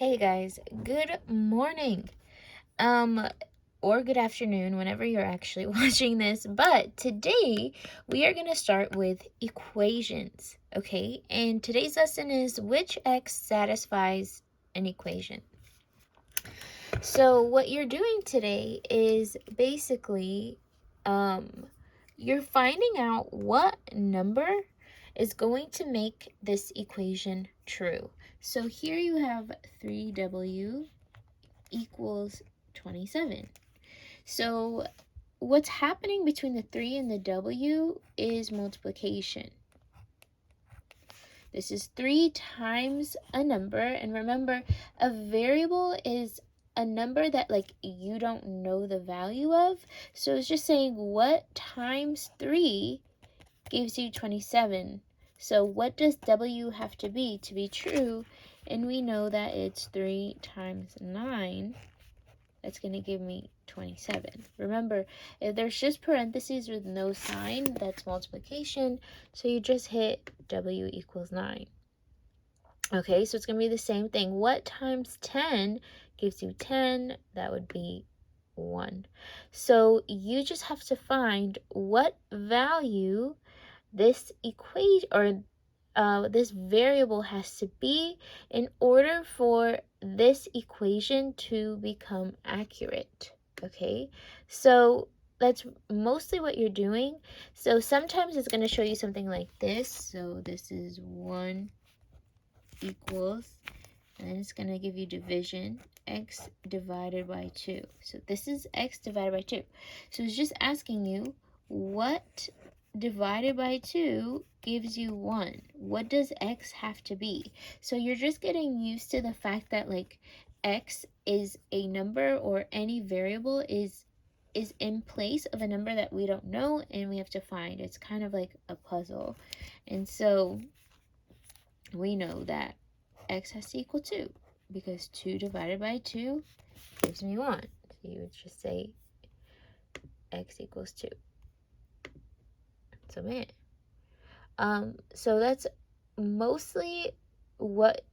Hey guys, good morning. Um or good afternoon whenever you're actually watching this. But today we are going to start with equations, okay? And today's lesson is which x satisfies an equation. So what you're doing today is basically you're finding out what number is going to make this equation true. So here you have 3w equals 27. So what's happening between the 3 and the w is multiplication. This is 3 times a number, and remember, a variable is a number that you don't know the value of. So it's just saying what times 3 gives you 27. So what does w have to be true? And we know that it's 3 times 9. That's going to give me 27. Remember, if there's just parentheses with no sign, that's multiplication. So you just hit w equals 9. Okay, so it's going to be the same thing. What times 10 gives you 10? That would be 1. So you just have to find what value this equation or this variable has to be in order for this equation to become accurate. Okay, so that's mostly what you're doing. So sometimes it's going to show you something like this. So this is 1 equals, and then it's going to give you division, x divided by 2. So this is x divided by 2. So it's just asking you what divided by 2 gives you 1. What does x have to be? So you're just getting used to the fact that x is a number, or any variable is in place of a number that we don't know and we have to find. It's kind of like a puzzle. And so we know that x has to equal 2 because 2 divided by 2 gives me 1. So you would just say x equals 2. So man. So that's mostly what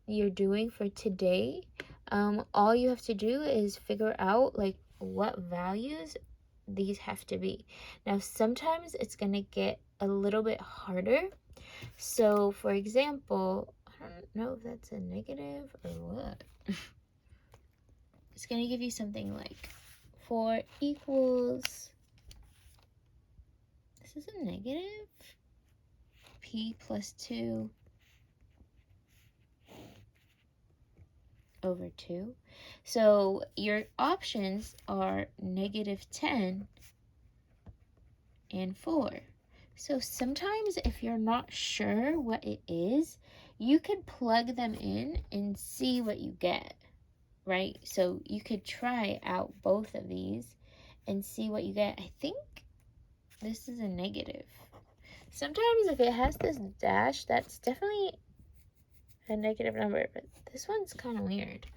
you're doing for today. All you have to do is figure out what values these have to be. Now sometimes it's gonna get a little bit harder. So for example, I don't know if that's a negative or what. It's gonna give you something like 4 equals, this is a negative, p plus 2 over 2. So your options are negative 10 and 4. So sometimes if you're not sure what it is, you could plug them in and see what you get, right? So you could try out both of these and see what you get. I think this is a negative. Sometimes if it has this dash, that's definitely a negative number, but this one's kind of weird.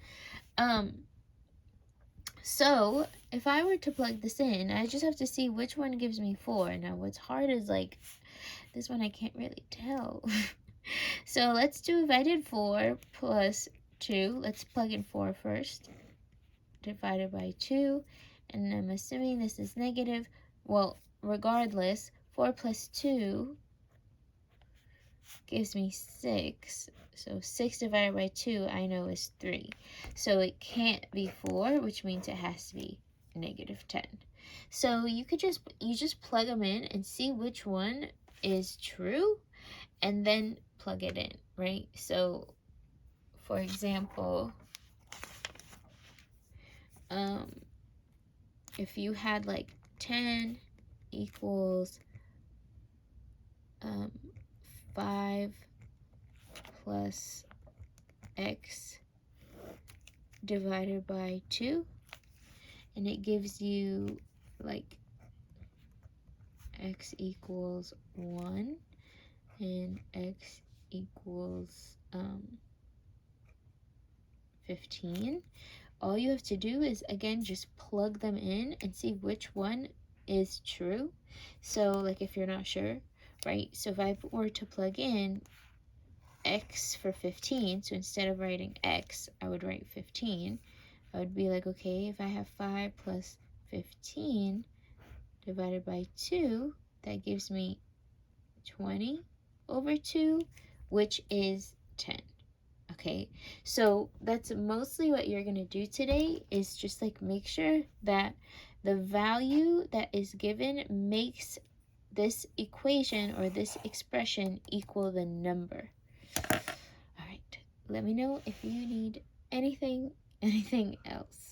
So if I were to plug this in, I just have to see which one gives me 4. Now what's hard is this one I can't really tell. So let's do, if I did 4 plus 2, let's plug in 4 first, divided by 2, and I'm assuming this is negative. Well, regardless, 4 plus 2 gives me 6. So 6 divided by 2 I know is 3. So it can't be 4, which means it has to be negative 10. So you just plug them in and see which one is true and then plug it in, right? So for example, if you had 10 equals 5 plus x divided by 2, and it gives you x equals 1 and x equals 15. All you have to do is, again, just plug them in and see which one is true. So if you're not sure, right? So if I were to plug in x for 15, so instead of writing x, I would write 15. I would be like, okay, if I have 5 plus 15 divided by 2, that gives me 20 over 2, which is 10. Okay, so that's mostly what you're going to do today, is just like make sure that the value that is given makes this equation or this expression equal the number. All right, let me know if you need anything else.